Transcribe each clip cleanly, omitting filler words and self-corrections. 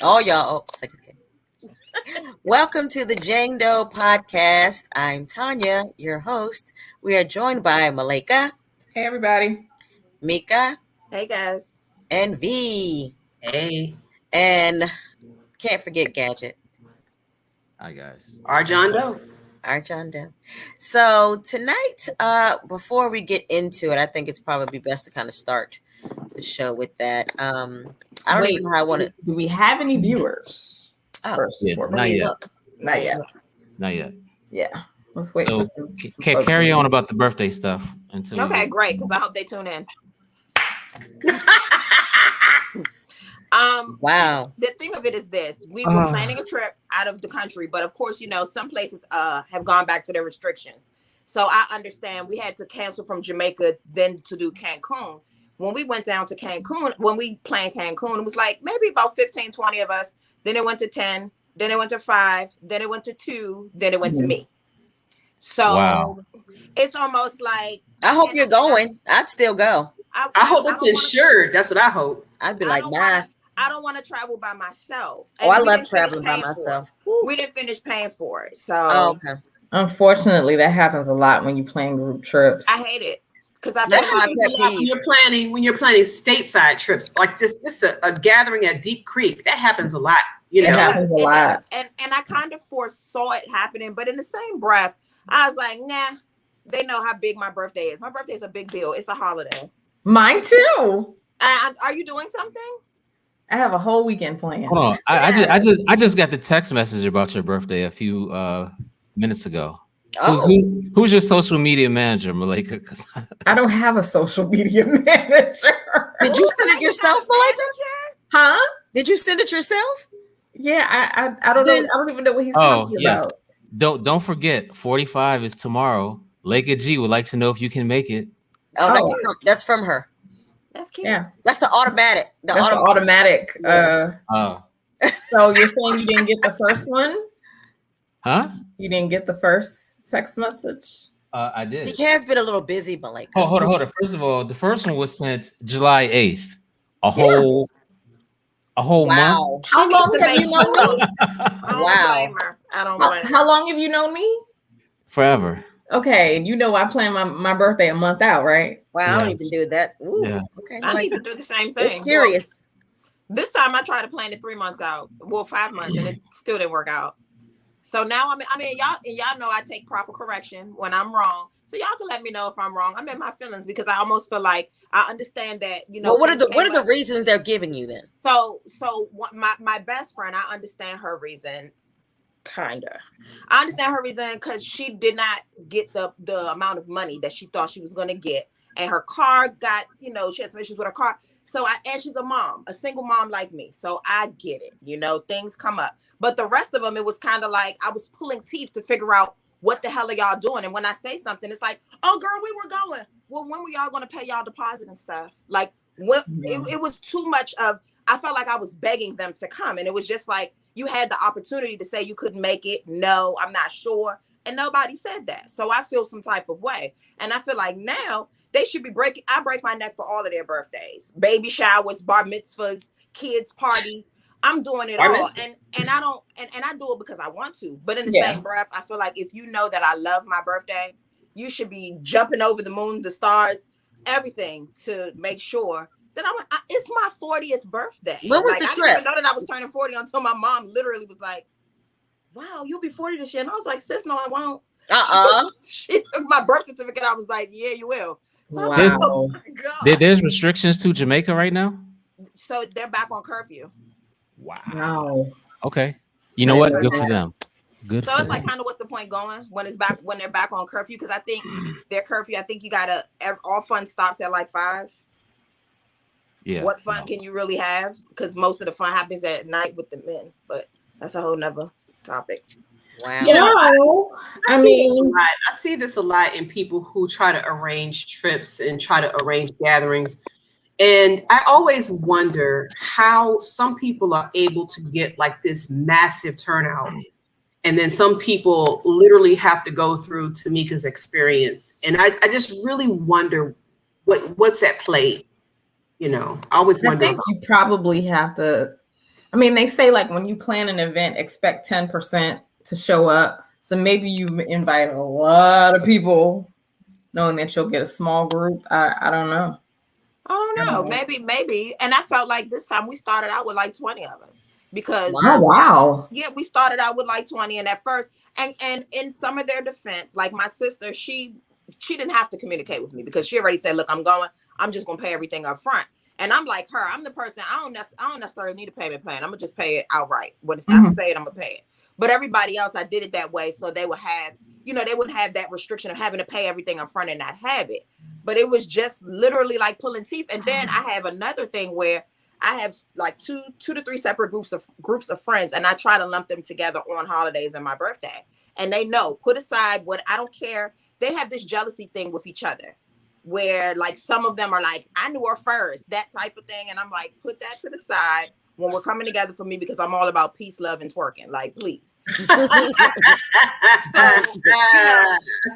Oh, y'all. Oh, so just kidding. Welcome to the Jane Doe Podcast. I'm Tanya, your host. We are joined by Malika, Hey, everybody. Mika, Hey guys. and V. Hey, And can't forget Gadget, Hi guys. our John Doe. our John Doe. So tonight, before we get into it, I think it's probably best to kind of start the show with that. I don't Wait, even know how I want to. Do we have any viewers? Oh, First and Yeah, foremost. not yet. Not yet. Not yet. Yeah. Let's wait So for some. can't carry on about the birthday stuff until. Okay, great, because I hope they tune in. wow. The thing of it is this: we were planning a trip out of the country, but of course, some places have gone back to their restrictions. So I understand we had to cancel from Jamaica, then to do Cancun. When we went down to Cancun, when we planned Cancun, it was like maybe about 15, 20 of us. Then it went to 10, then it went to 5, then it went to 2, then it went to me. So Wow. it's almost like I hope you're going. I'd still go. I hope it's insured. That's what I hope. I'd be like, nah. I don't want to travel by myself. Oh, I we love didn't finish traveling by paying for it. myself. We didn't finish paying for it. So Oh, okay. Unfortunately, that happens a lot when you plan group trips. I hate it because I That's feel my like pet peeve. When you're planning stateside trips like this is a gathering at Deep Creek. That happens a lot. You It know, happens a it lot. does. And I kind of foresaw it happening, but in the same breath, I was like, nah. They know how big my birthday is. My birthday is a big deal. It's a holiday. Mine too. Are you doing something? I have a whole weekend planned. Hold on. I just got the text message about your birthday a few minutes ago. Oh, Who's your social media manager, Malika? 'Cause I don't have a social media manager. did you send it yourself, Malika? Huh? Did you send it yourself? Yeah, I don't know. I don't even know what he's talking yes. about. Don't forget, 45 is tomorrow. Lake G would like to know if you can make it. Oh, that's from her. That's cute. Yeah, That's the automatic. that's the automatic. Oh. So you're saying you didn't get the first one? Huh? You didn't get the first text message? I did. He has been a little busy, Malika. Oh, hold on. First of all, the first one was sent July 8th. A whole month. Wow. How long have you known me? Wow. I don't blame her. How long have you known me? Forever. Okay, and you know I plan my birthday a month out, right? Wow, I don't Yes. even do that. Ooh, Yes. okay. I Like, need to do the same thing. it's serious. Well, this time I tried to plan it 3 months out. Well, 5 months, and it still didn't work out. So now y'all know I take proper correction when I'm wrong. So y'all can let me know if I'm wrong. I'm in my feelings because I almost feel like I understand that, Well, what are things the came up. reasons they're giving you then? So my best friend, I understand her reason. Kinda. I understand her reason because she did not get the amount of money that she thought she was gonna get. And her car got, she had some issues with her car. So and she's a mom, a single mom like me. So I get it, things come up. But the rest of them, it was kind of like I was pulling teeth to figure out what the hell are y'all doing? And when I say something, it's like, oh girl, we were going. Well, when were y'all gonna pay y'all deposit and stuff? Like it was too much of, I felt like I was begging them to come. And it was just like, you had the opportunity to say you couldn't make it. No, I'm not sure. And nobody said that. So I feel some type of way. And I feel like now they should be I break my neck for all of their birthdays, baby showers, bar mitzvahs, kids parties. I'm doing it all. And I don't, and I do it because I want to. But in the same breath, I feel like if you know that I love my birthday, you should be jumping over the moon, the stars, everything to make sure that it's my 40th birthday. When was the I trip? didn't even know that I was turning 40 until my mom literally was like, wow, you'll be 40 this year. And I was like, sis, no, I won't. She took my birth certificate. I was like, yeah, you will. So Wow. I was like, oh my God. There's restrictions to Jamaica right now? So they're back on curfew. Wow. Okay. You know what? Good for them. Good So for it's like, them. kind of what's the point going when they're back on curfew? Because I think their curfew, I think you gotta, all fun stops at like 5. Yeah. What fun can you really have? Because most of the fun happens at night with the men, but that's a whole nother topic. Wow. I see this a lot in people who try to arrange trips and try to arrange gatherings. And I always wonder how some people are able to get like this massive turnout. And then some people literally have to go through Tamika's experience. And I just really wonder what's at play. I always wonder. I think you probably have to I mean, they say like when you plan an event, expect 10% to show up. So maybe you invite a lot of people, knowing that you'll get a small group. I don't know. I don't know. Maybe. And I felt like this time we started out with like 20 of us because wow. Yeah, we started out with like 20, and at first, and in some of their defense, like my sister, she didn't have to communicate with me because she already said, look, I'm just gonna pay everything up front. And I'm like her, I'm the person, I don't necessarily need a payment plan. I'm gonna just pay it outright. When it's time to pay it, I'm gonna pay it. But everybody else, I did it that way so they would have, they wouldn't have that restriction of having to pay everything up front and not have it. But it was just literally like pulling teeth. And then I have another thing where I have like two to three separate groups of friends, and I try to lump them together on holidays and my birthday. And they know, put aside what, I don't care. They have this jealousy thing with each other where like some of them are like, I knew her first, that type of thing. And I'm like, put that to the side when we're coming together for me, because I'm all about peace, love, and twerking. Like, please. So,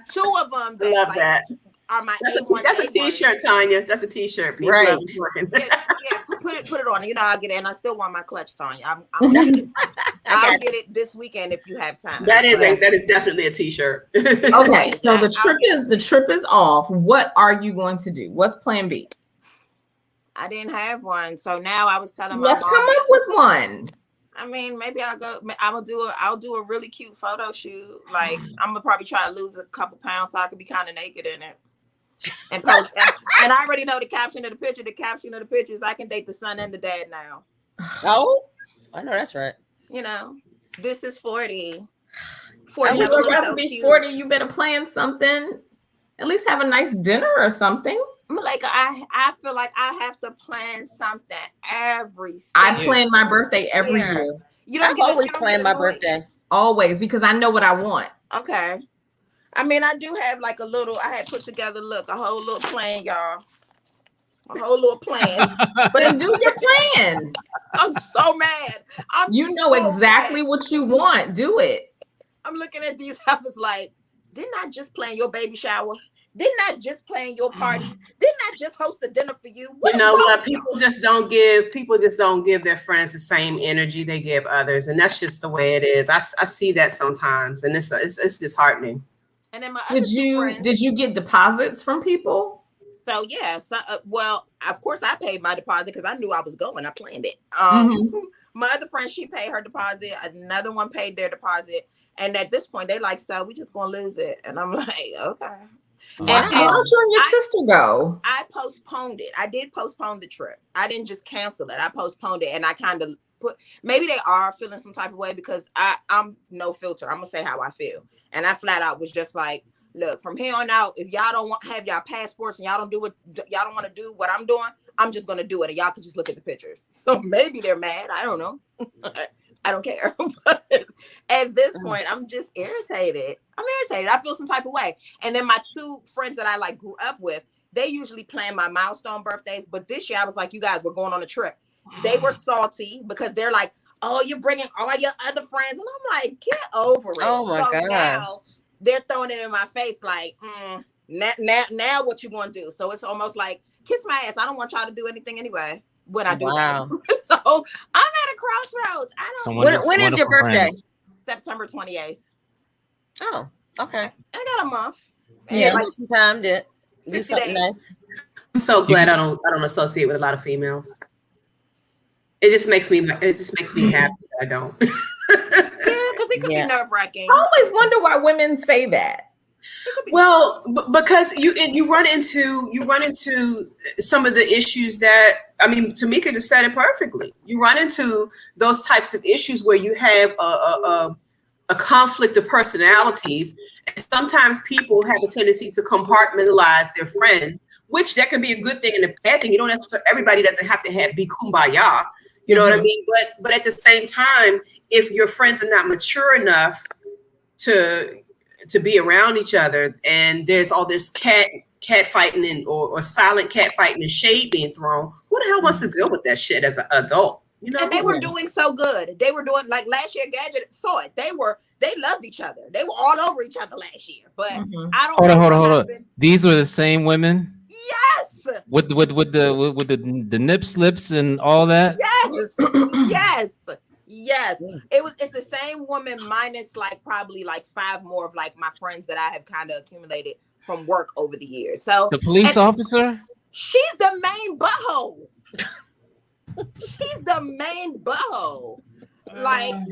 two of them that, love like, that. Are my that's a t-shirt, Tanya. That's a t-shirt. Peace, right. love, and twerking. Put it on. I'll get it. And I still want my clutch, Tanya. I'll get it this weekend if you have time. That is definitely a t-shirt. Okay, so the trip is off. What are you going to do? What's plan B? I didn't have one, so now I was telling my Let's mom, come up with one. I mean, maybe I'll do a really cute photo shoot. Like, I'm gonna probably try to lose a couple pounds so I could be kind of naked in it. And post, and I already know the caption of the picture. The caption of the picture is, I can date the son and the dad now. Oh, I know that's right. This is 40. I would rather so be cute. 40. You better plan something. At least have a nice dinner or something. Like, I feel like I have to plan something every step. I plan my birthday every year. I've always planned my birthday. Always, because I know what I want. Okay. I mean, I do have like I had put together, a whole little plan, y'all. A whole little plan. But just do your plan. I'm so mad. You know exactly what you want. Do it. I'm looking at these heifers like, didn't I just plan your baby shower? Didn't I just plan your party? Didn't I just host a dinner for you? People just don't give their friends the same energy they give others, and that's just the way it is. I see that sometimes, and it's disheartening. And then did you get deposits from people? So yeah, well, of course I paid my deposit because I knew I was going. I planned it. My other friend, she paid her deposit. Another one paid their deposit, and at this point, they like, so we just gonna lose it. And I'm like, okay. Why don't you and your sister go? I postponed it. I did postpone the trip. I didn't just cancel it. I postponed it, and I kind of maybe they are feeling some type of way because I'm no filter. I'm gonna say how I feel, and I flat out was just like, look, from here on out, if y'all don't have y'all passports and y'all don't want to do what I'm doing, I'm just gonna do it, and y'all can just look at the pictures. So maybe they're mad. I don't know. I don't care. But at this point, I'm just irritated. I feel some type of way. And then my two friends that I like grew up with, they usually plan my milestone birthdays. But this year I was like, you guys, we're going on a trip. They were salty because they're like, oh, you're bringing all your other friends. And I'm like, get over it. Oh my gosh. Now they're throwing it in my face like, now what you going to do? So it's almost like, kiss my ass. I don't want y'all to do anything anyway. When I do that. So I'm at a crossroads. When is your birthday? Friends. September 28th. Oh, okay. I got a month. Yeah, like some time to do something nice. I'm so glad I don't associate with a lot of females. It just makes me happy that I don't. Yeah, because it could be nerve-wracking. I always wonder why women say that. Well, because you run into some of the issues that, I mean, Tamika just said it perfectly. You run into those types of issues where you have a conflict of personalities, and sometimes people have a tendency to compartmentalize their friends, which that can be a good thing and a bad thing. You don't necessarily, everybody doesn't have to be kumbaya. You know what I mean? But at the same time, if your friends are not mature enough to be around each other, and there's all this cat fighting or silent cat fighting and shade being thrown, who the hell wants to deal with that shit as an adult? And they were doing so good. They were doing, like, last year, Gadget saw it. They loved each other. They were all over each other last year. But I don't hold on. These were the same women? Yes. With the nip slips and all that. Yes. It's the same woman minus like probably like 5 more of like my friends that I have kind of accumulated from work over the years. So the police officer. She's the main butthole. She's the main butthole. Like, and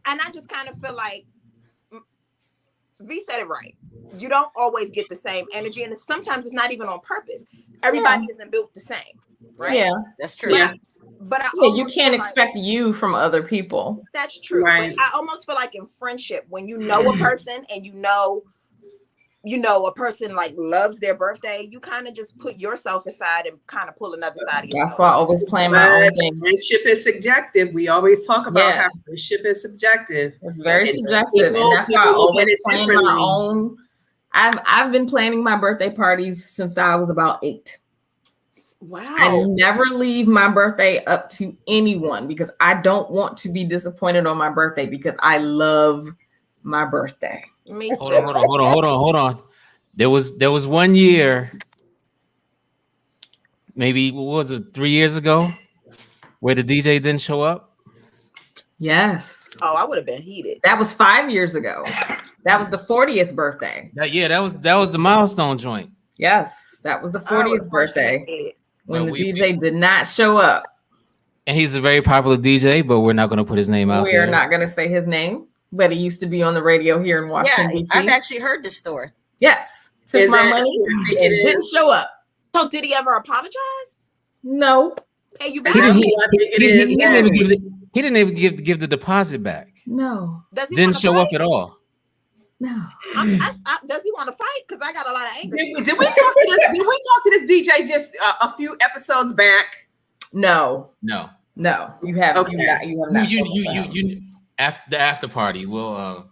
I just kind of feel like V said it right. You don't always get the same energy, and sometimes it's not even on purpose. Everybody isn't built the same, right? Yeah, that's true. But you can't expect you from other people. That's true. Right. But I almost feel like in friendship, when you know a person and you know a person like loves their birthday, you kind of just put yourself aside and kind of pull another side of yourself. That's why I always plan my own thing. Friendship is subjective. We always talk about how friendship is subjective. It's very subjective, and that's why I always plan my own. I've been planning my birthday parties since I was about 8. Wow. I never leave my birthday up to anyone because I don't want to be disappointed on my birthday because I love my birthday. Me too. Hold on. There was one year, maybe what was it, 3 years ago, where the DJ didn't show up. Yes. Oh, I would have been heated. That was 5 years ago. That was the 40th birthday. That was the milestone joint. Yes, that was the 40th birthday when the DJ did not show up. And he's a very popular DJ, but we're not going to put his name out there. We're not going to say his name. But he used to be on the radio here in Washington, D.C. I've actually heard this story. Yes. Took my money and didn't show up. So did he ever apologize? No. Hey, you back? He didn't even give the deposit back. No. Didn't show up at all. No. Does he want to fight? Because I got a lot of anger. Did we talk to this DJ just a few episodes back? No. You haven't. Okay. You have not. After the after party, we'll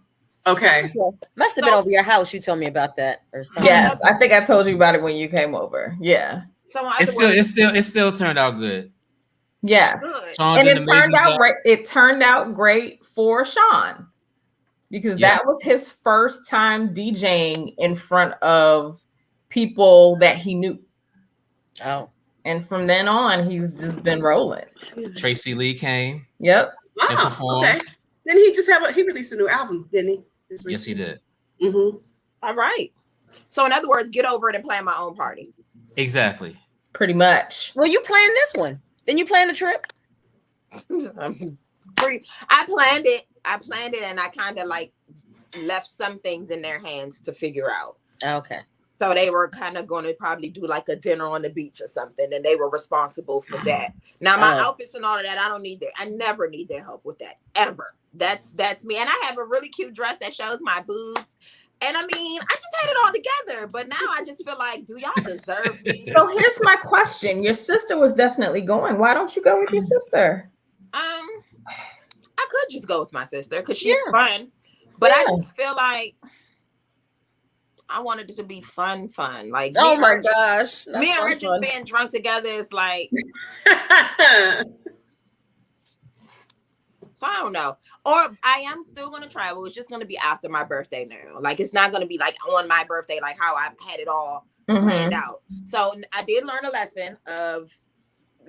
okay. Must have been over your house. You told me about that or something. Yes, I think I told you about it when you came over. Yeah. So it still turned out good. Yes. Good. And it turned out great. It turned out great for Sean because that was his first time DJing in front of people that he knew. Oh. And from then on, he's just been rolling. Tracy Lee came. Yep. And performed. Okay. Then he released a new album, didn't he? Yes, he did. Mm-hmm. All right. So in other words, get over it and plan my own party. Exactly. Pretty much. Well, you planned this one. Then you plan the trip? I planned it and I kind of like left some things in their hands to figure out. Okay. So they were kind of going to probably do like a dinner on the beach or something, and they were responsible for that. Now my outfits and all of that, I never need their help with that ever. That's me. And I have a really cute dress that shows my boobs. And I mean, I just had it all together, but now I just feel like, do y'all deserve me? So here's my question. Your sister was definitely going. Why don't you go with your sister? I could just go with my sister because she's fun, but I just feel like I wanted it to be fun. Like, oh my gosh. Me and her just being drunk together is like, so I don't know. Or I am still going to travel. It's just going to be after my birthday now. Like, it's not going to be like on my birthday, like how I had it all planned out. So I did learn a lesson of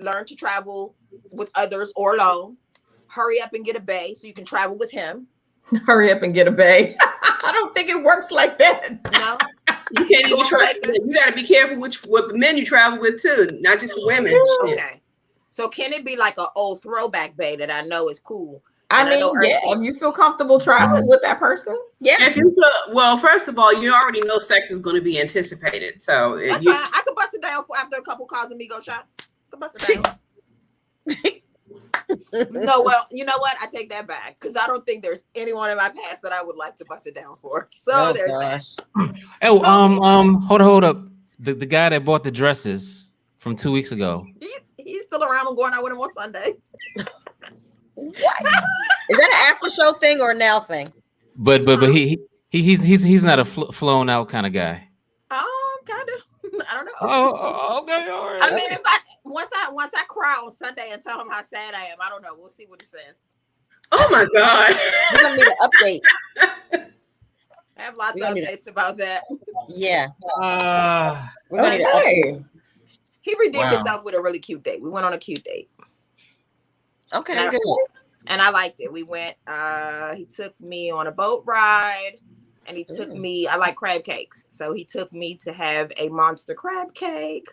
learn to travel with others or alone. Hurry up and get a bae so you can travel with him. Hurry up and get a bae. I don't think it works like that. No, you can't even try. You got to be careful what men you travel with too, not just the women. Okay, so can it be like an old throwback bae that I know is cool? I mean, if you feel comfortable traveling with that person, If you feel, well, first of all, you already know sex is going to be anticipated, so that's fine. I could bust it down after a couple Casamigo shots. I could bust it down. No, well, you know what? I take that back because I don't think there's anyone in my past that I would like to bust it down for. So there's that. Oh, hold up. The guy that bought the dresses from 2 weeks ago. He's still around and going out with him on Sunday. What? Is that an after show thing or a now thing? But he's not a flown out kind of guy. Kind of. I don't know. Oh, okay, all right. I mean, if once I cry on Sunday and tell him how sad I am, I don't know. We'll see what he says. Oh my God. We're gonna need an update. I have lots We of don't need updates about that. Yeah. We're Okay. gonna need He redeemed Wow. himself with a really cute date. We went on a cute date. Okay, Now- good. And I liked it. We went, he took me on a boat ride and he took Ooh. me, I like crab cakes. So he took me to have a monster crab cake.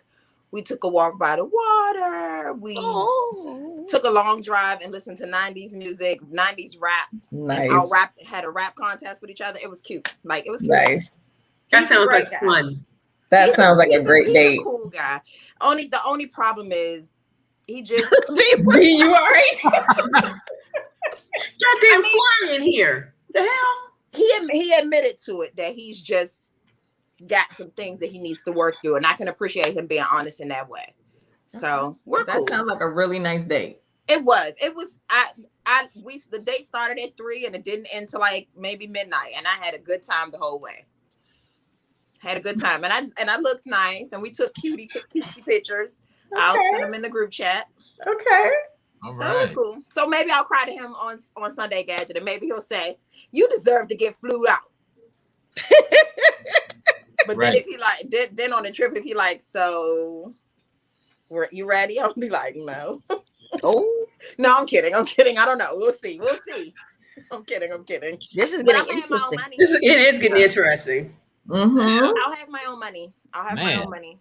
We took a walk by the water. We Oh. took a long drive and listened to 90s music, 90s rap. Nice. And our rap had a rap contest with each other. It was cute. Like, it was cute. Nice. That He's a sounds great like guy. fun. That He's sounds like a he's great he's date. a cool guy. The only problem is he just B, you all right? Goddamn fly in here. The hell? he admitted to it that he's just got some things that he needs to work through, and I can appreciate him being honest in that way. So we're That cool. sounds like a really nice date. It was. The date started at 3 and it didn't end till like maybe midnight, and I had a good time the whole way. Had a good time, and I looked nice, and we took cutesy pictures. I'll Okay. send them in the group chat. Okay. All That was right. cool. So maybe I'll cry to him on Sunday Gadget, and maybe he'll say, "You deserve to get flued out." But Right. then if he like, then on the trip, if he like, so, you ready? I'll be like, no, Oh, no, I'm kidding. I don't know. We'll see. I'm kidding. this is But getting I'm have my own interesting. money. It is getting interesting. Mm-hmm. I'll have my own money. Man.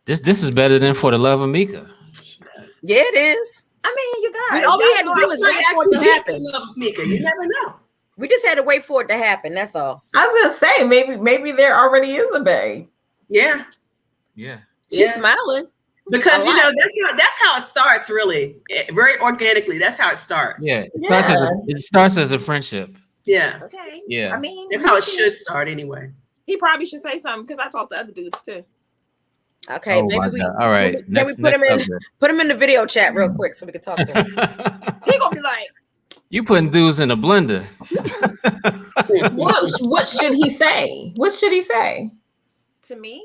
This is better than For the Love of Mika. Yeah, it is. I mean, you guys. All we y'all had to know do I is swear wait to for it to actually- happen. Love Mika. You never know. We just had to wait for it to happen. That's all. I was gonna say maybe there already is a bae. Yeah. Yeah. She's Yeah. smiling. Because A you lot. know that's how it starts really. Very organically. That's how it starts. Yeah. It starts as a friendship. Yeah. Okay. Yeah. I mean, That's how it should start anyway. He probably should say something because I talked to other dudes too. Okay, Oh my maybe we God. All right. can we put him in subject. put him in the video chat real quick so we can talk to him. He gonna be like, You putting dudes in a blender. What should he say? What should he say? to me,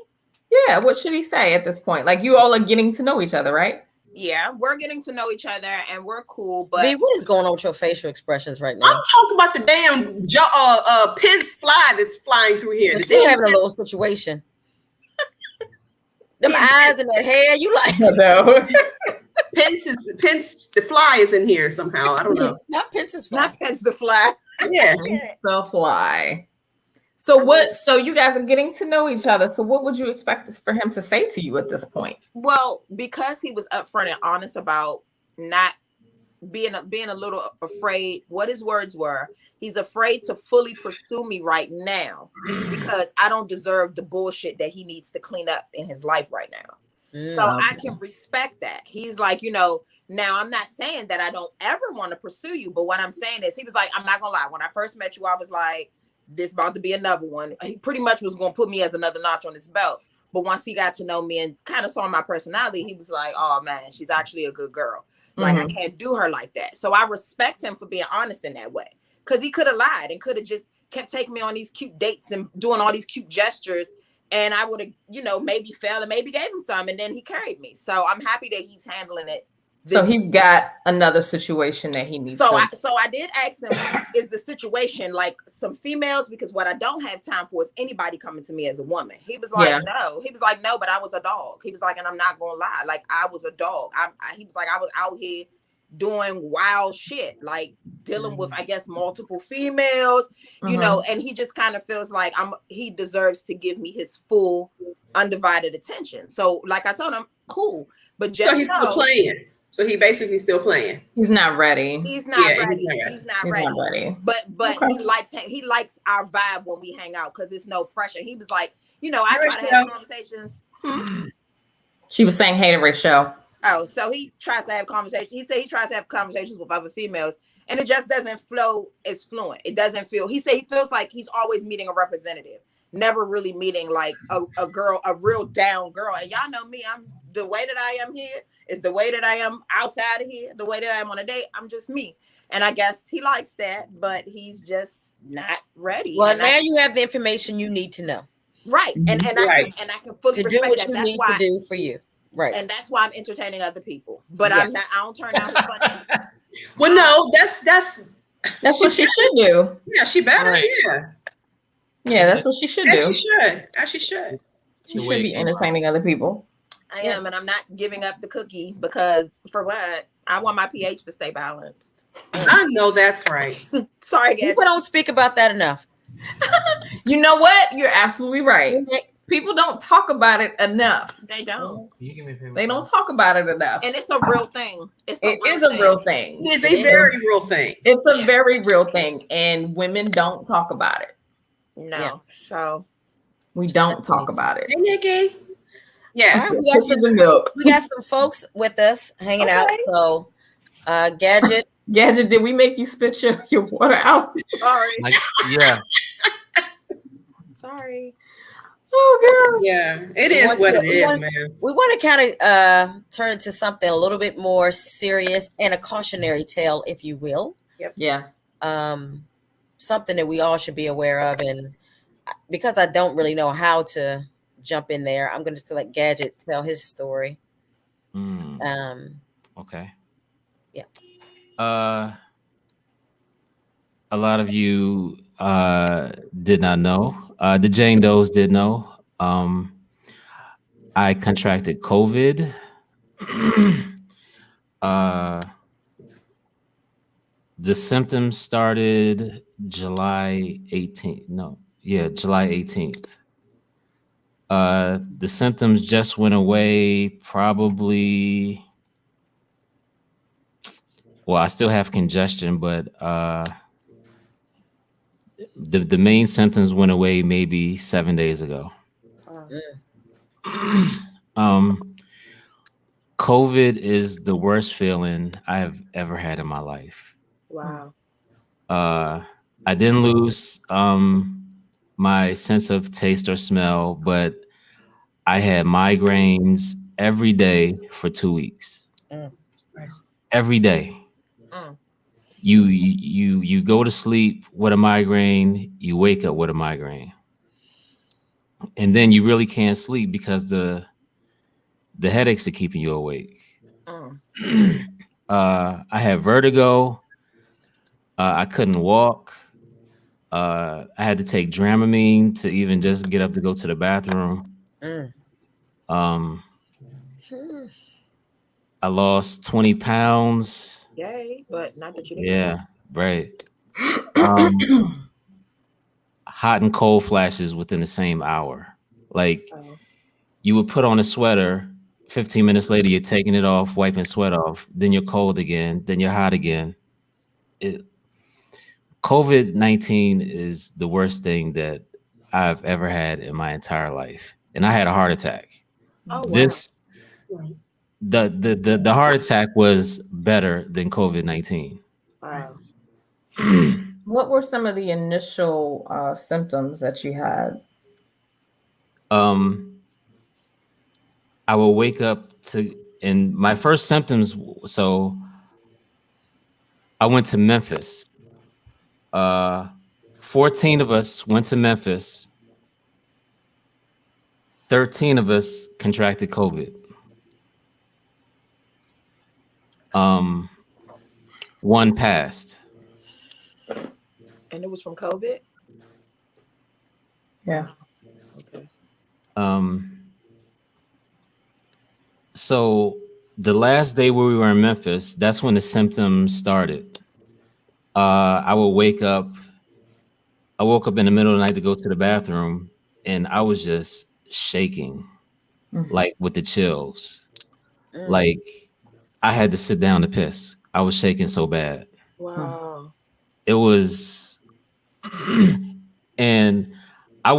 Yeah, what should he say at this point? Like, you all are getting to know each other, right? yeah, we're getting to know each other and we're cool, but V, what is going on with your facial expressions right I'm now? talking about the damn Pence fly that's flying through here. The You're damn having a little situation. Them eyes and that hair, you like No. Pence, the fly is in here somehow. I don't know. not Pence's fly. not Pence the fly. Yeah. The fly. So you guys are getting to know each other. So what would you expect for him to say to you at this point? Well, because he was upfront and honest about not being a little afraid what his words were. He's afraid to fully pursue me right now because I don't deserve the bullshit that he needs to clean up in his life right now. So I can respect that. He's like, now I'm not saying that I don't ever want to pursue you, but what I'm saying is he was like, I'm not gonna lie. When I first met you, I was like, this about to be another one. He pretty much was gonna put me as another notch on his belt. But once he got to know me and kind of saw my personality, he was like, oh man, she's actually a good girl. Like, I can't do her like that. So I respect him for being honest in that way. Because he could have lied and could have just kept taking me on these cute dates and doing all these cute gestures. And I would have, maybe failed and maybe gave him some. And then he carried me. So I'm happy that he's handling it. So he's got another situation that he needs So to. I did ask him, is the situation like some females? Because what I don't have time for is anybody coming to me as a woman. He was like, no. He was like, no, but I was a dog. He was like, and I'm not going to lie. Like, I was a dog. He was like, I was out here doing wild shit, like dealing with, I guess, multiple females, and he just kind of feels like he deserves to give me his full undivided attention. So like I told him, cool. But just So he's still playing. So he basically still playing. He's not ready. He's not ready. He's not He's ready. not ready. But Okay. he likes our vibe when we hang out because it's no pressure. He was like, I try to have conversations. She was saying, hey to Rachel. Oh, so he tries to have conversations. He said he tries to have conversations with other females, and it just doesn't flow as fluent. It doesn't feel. He said he feels like he's always meeting a representative, never really meeting like a girl, a real down girl. And y'all know me. I'm the way that I am here is the way that I am outside of here. The way that I am on a date, I'm just me. And I guess he likes that, but he's just not ready. Well, and now you have the information you need to know. right, and I can fully To do respect what that. you That's need why. to do for you. Right. And that's why I'm entertaining other people. But Yeah. I don't turn out funny. Well, no, that's That's what she should do. yeah, she better. Right. Yeah. Yeah, that's what she should As do. she should. As she should. She should be entertaining other people. I am, and I'm not giving up the cookie because for what? I want my pH to stay balanced. I know that's right. Sorry, guys. People don't speak about that enough. You know what? You're absolutely right. People don't talk about it enough. They don't. They don't talk about it enough. And it's a real thing. It is a real thing. It is a very real thing. It's a very real thing, and women don't talk about it. No. Yeah. So we don't talk about it. Hey, Nikki. Yeah. Right, we got some folks with us hanging out. So, Gadget. Gadget, did we make you spit your water out? Sorry. Yeah. Sorry. Oh, girl. Yeah. It is what it is, man. We want to kind of turn it to something a little bit more serious and a cautionary tale, if you will. Yep. Yeah. Something that we all should be aware of. And because I don't really know how to jump in there, I'm going to let Gadget tell his story. Okay. Yeah. A lot of you did not know. The Jane Does did know. I contracted COVID. The symptoms started July 18th. No, yeah, July 18th. The symptoms just went away probably. Well, I still have congestion, but the main symptoms went away maybe 7 days ago. COVID is the worst feeling I have ever had in my life. Wow. I didn't lose my sense of taste or smell, but I had migraines every day for 2 weeks. Every day. You go to sleep with a migraine, you wake up with a migraine. And then you really can't sleep because the headaches are keeping you awake. I had vertigo. I couldn't walk. I had to take Dramamine to even just get up to go to the bathroom. I lost 20 pounds. Yay, but not that you didn't. Yeah, right. Hot and cold flashes within the same hour. Like you would put on a sweater, 15 minutes later, you're taking it off, wiping sweat off. Then you're cold again. Then you're hot again. COVID-19 is the worst thing that I've ever had in my entire life. And I had a heart attack. Oh, wow. The heart attack was better than COVID-19. Wow. What were some of the initial symptoms that you had? I will wake up and my first symptoms. So I went to Memphis. 14 of us went to Memphis. 13 of us contracted COVID. One passed. And it was from COVID? Yeah. Okay. So the last day where we were in Memphis, that's when the symptoms started. I woke up in the middle of the night to go to the bathroom, and I was just shaking, like with the chills. Like I had to sit down to piss. I was shaking so bad. Wow. It was, and I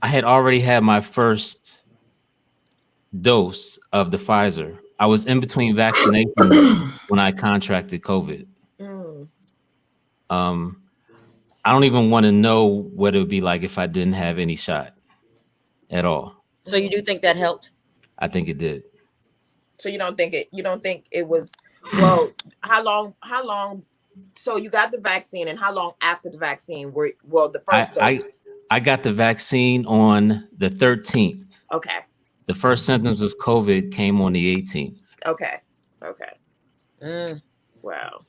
had already had my first dose of the Pfizer. I was in between vaccinations when I contracted COVID. I don't even want to know what it would be like if I didn't have any shot at all. So you do think that helped? I think it did. So you don't think it was, well, how long, so you got the vaccine, and how long after the vaccine the first dose? I got the vaccine on the 13th. Okay. The first symptoms of COVID came on the 18th. Okay. Wow.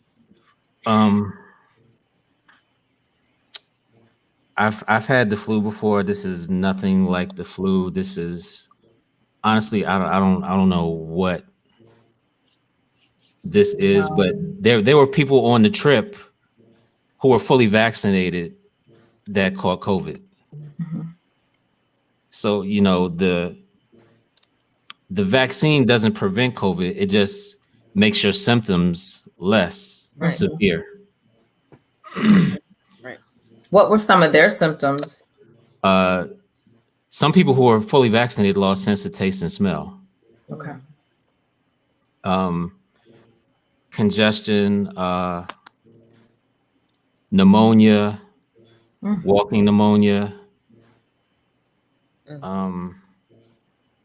I've had the flu before. This is nothing like the flu. This is honestly, I don't know what this is, but there were people on the trip who were fully vaccinated that caught COVID. Mm-hmm. So, the vaccine doesn't prevent COVID. It just makes your symptoms less severe. Right. What were some of their symptoms? Some people who are fully vaccinated lost sense of taste and smell. Okay. Congestion, pneumonia, walking pneumonia.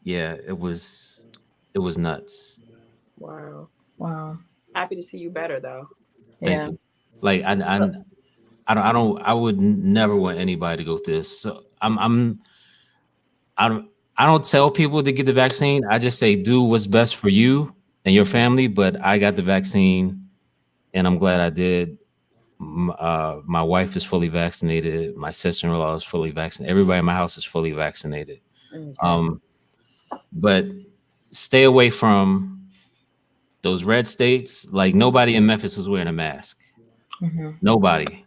Yeah, it was nuts. Wow. Wow. Happy to see you better though. Thank you. Like I would never want anybody to go through this. So I don't tell people to get the vaccine. I just say do what's best for you and your family. But I got the vaccine, and I'm glad I did. My wife is fully vaccinated. My sister-in-law is fully vaccinated. Everybody in my house is fully vaccinated. Okay. But stay away from those red states. Like nobody in Memphis was wearing a mask. Mm-hmm. Nobody,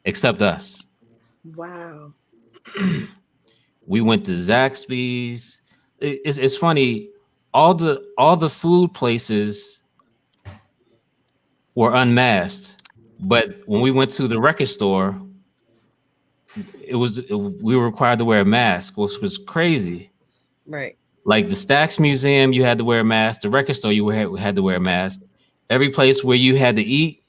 except us. Wow. We went to Zaxby's. It's funny. All the food places were unmasked, but when we went to the record store, we were required to wear a mask, which was crazy. Right. Like the Stax Museum, you had to wear a mask. The record store, you had to wear a mask. Every place where you had to eat,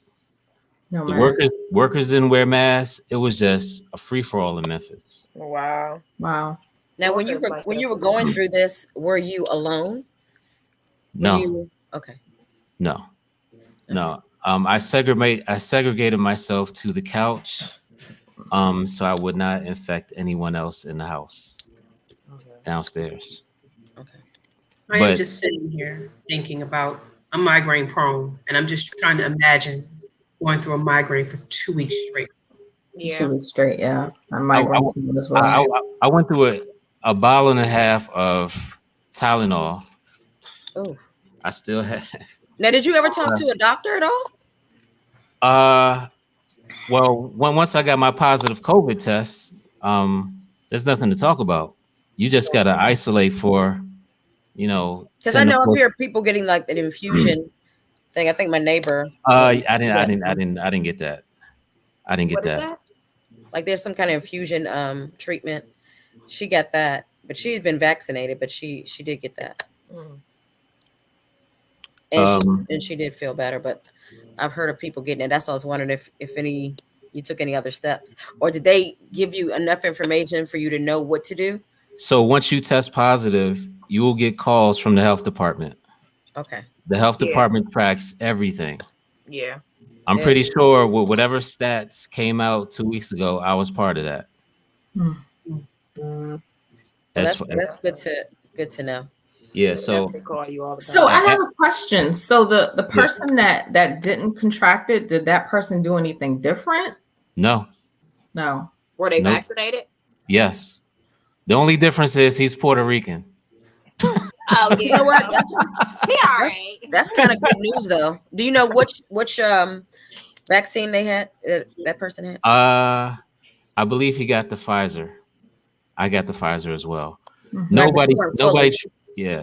the workers didn't wear masks. It was just a free for all in Memphis. Wow. Wow. Now, when you were going through this, were you alone? No. Okay. No. I segregated myself to the couch, so I would not infect anyone else in the house downstairs. Okay. I am just sitting here thinking about a migraine prone, and I'm just trying to imagine going through a migraine for 2 weeks straight. Yeah. 2 weeks straight. Yeah. I'm migraine as well. I went through a bottle and a half of Tylenol. Oh. I still have. Now, did you ever talk to a doctor at all? Well, once I got my positive COVID test, there's nothing to talk about. You just gotta isolate for, Because I know I hear people getting like an infusion thing. I think my neighbor. I didn't get that. I didn't get What is that. that? Like there's some kind of infusion treatment. She got that, but she's been vaccinated, but she did get that. And she did feel better, but I've heard of people getting it. That's why I was wondering if you took any other steps, or did they give you enough information for you to know what to do? So once you test positive, you will get calls from the health department. Okay. The health department tracks everything. Yeah. I'm pretty sure whatever stats came out 2 weeks ago, I was part of that. That's good to know. Yeah. So Call you all the time. So I have a question. So the person that didn't contract it, did that person do anything different? No. Were they vaccinated? Yes. The only difference is he's Puerto Rican. Oh yeah. You know what? He all right. That's kind of good news, though. Do you know which vaccine they had? That person had. I believe he got the Pfizer. I got the Pfizer as well. Mm-hmm.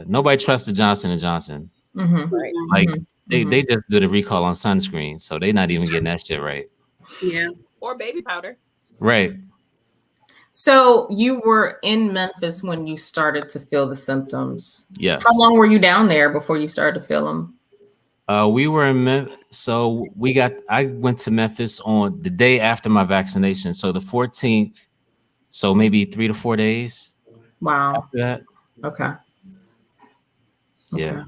Nobody trusts the Johnson & Johnson. Mm-hmm. Right. Like they just did a recall on sunscreen, so they're not even getting that shit right. Yeah. Or baby powder. Right. So you were in Memphis when you started to feel the symptoms. Yes. How long were you down there before you started to feel them? We were in Memphis. So I went to Memphis on the day after my vaccination. So the 14th. So maybe 3 to 4 days. Wow. After that. Okay. Yeah.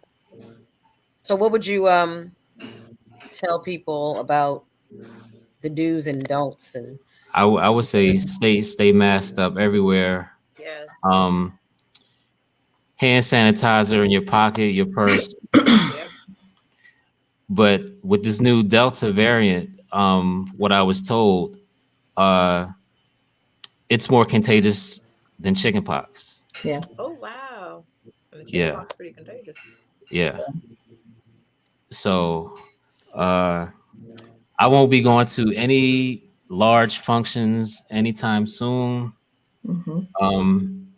So what would you tell people about the do's and don'ts? And I would say stay masked up everywhere. Yes. Hand sanitizer in your pocket, your purse. But with this new Delta variant, what I was told, it's more contagious than chickenpox. Yeah. Oh wow. And the Yeah. chickenpox pretty contagious. Yeah. So I won't be going to any large functions anytime soon.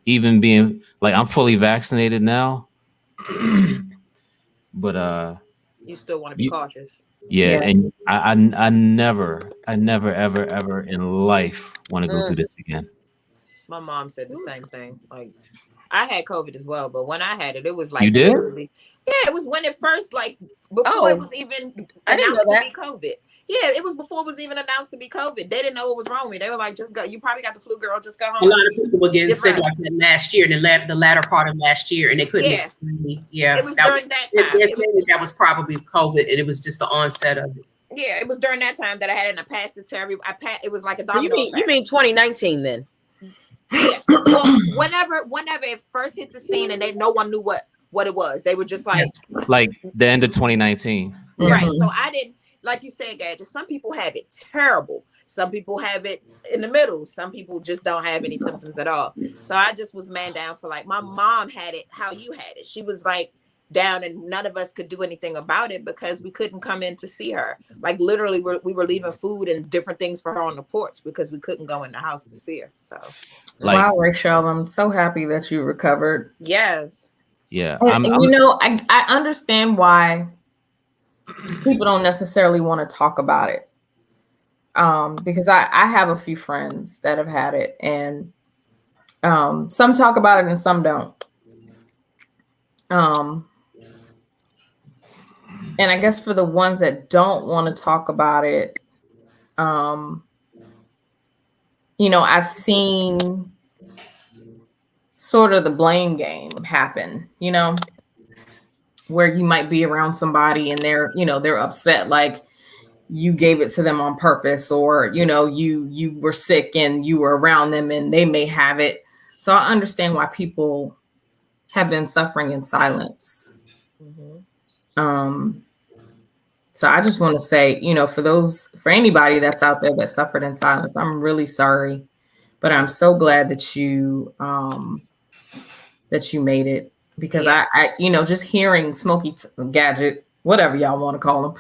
Even being like I'm fully vaccinated now. But You still want to be cautious. yeah, and I never ever in life want to go through this again. My mom said the same thing. Like I had COVID as well, but when I had it, it was like You did? literally, yeah, it was when it first like before it was even I didn't announced know to be COVID. Yeah, it was before it was even announced to be COVID. They didn't know what was wrong with me. They were like, just go. You probably got the flu, girl. Just go A home. lot of people were getting Get sick right. like that last year, and the latter part of last year, and they couldn't Yeah. explain. Yeah, It was during that time. They're saying that was probably COVID, and it was just the onset of it. Yeah, it was during that time that I had it, and I passed it to everybody. It was like a domino You effect. mean 2019 then? Yeah. Well, whenever it first hit the scene, and no one knew what it was. They were just like the end of 2019. right. So I didn't, like you said, Gadget. Some people have it terrible. Some people have it in the middle. Some people just don't have any symptoms at all. So I just was man down for like my mom had it how you had it. She was like down, and none of us could do anything about it because we couldn't come in to see her. Like literally, we were leaving food and different things for her on the porch because we couldn't go in the house to see her. So wow, Rachel, I'm so happy that you recovered. yes. Yeah. And you know, I understand people don't necessarily want to talk about it. Because I have a few friends that have had it, and some talk about it and some don't. And I guess for the ones that don't want to talk about it, you know, I've seen sort of the blame game happen, you know, where you might be around somebody and they're upset, like you gave it to them on purpose, or, you know, you were sick and you were around them and they may have it. So I understand why people have been suffering in silence. So I just want to say, you know, for anybody that's out there that suffered in silence, I'm really sorry, but I'm so glad that you made it, because I you know, just hearing Smokey Gadget, whatever y'all want to call him,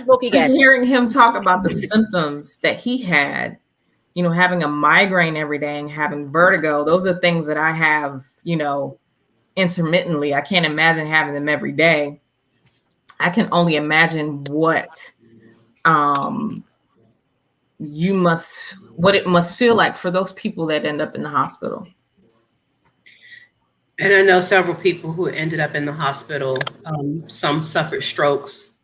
Smokey Gadget, hearing him talk about the symptoms that he had, you know, having a migraine every day and having vertigo, those are things that I have, you know, intermittently. I can't imagine having them every day. I can only imagine what it must feel like for those people that end up in the hospital. And I know several people who ended up in the hospital. Some suffered strokes.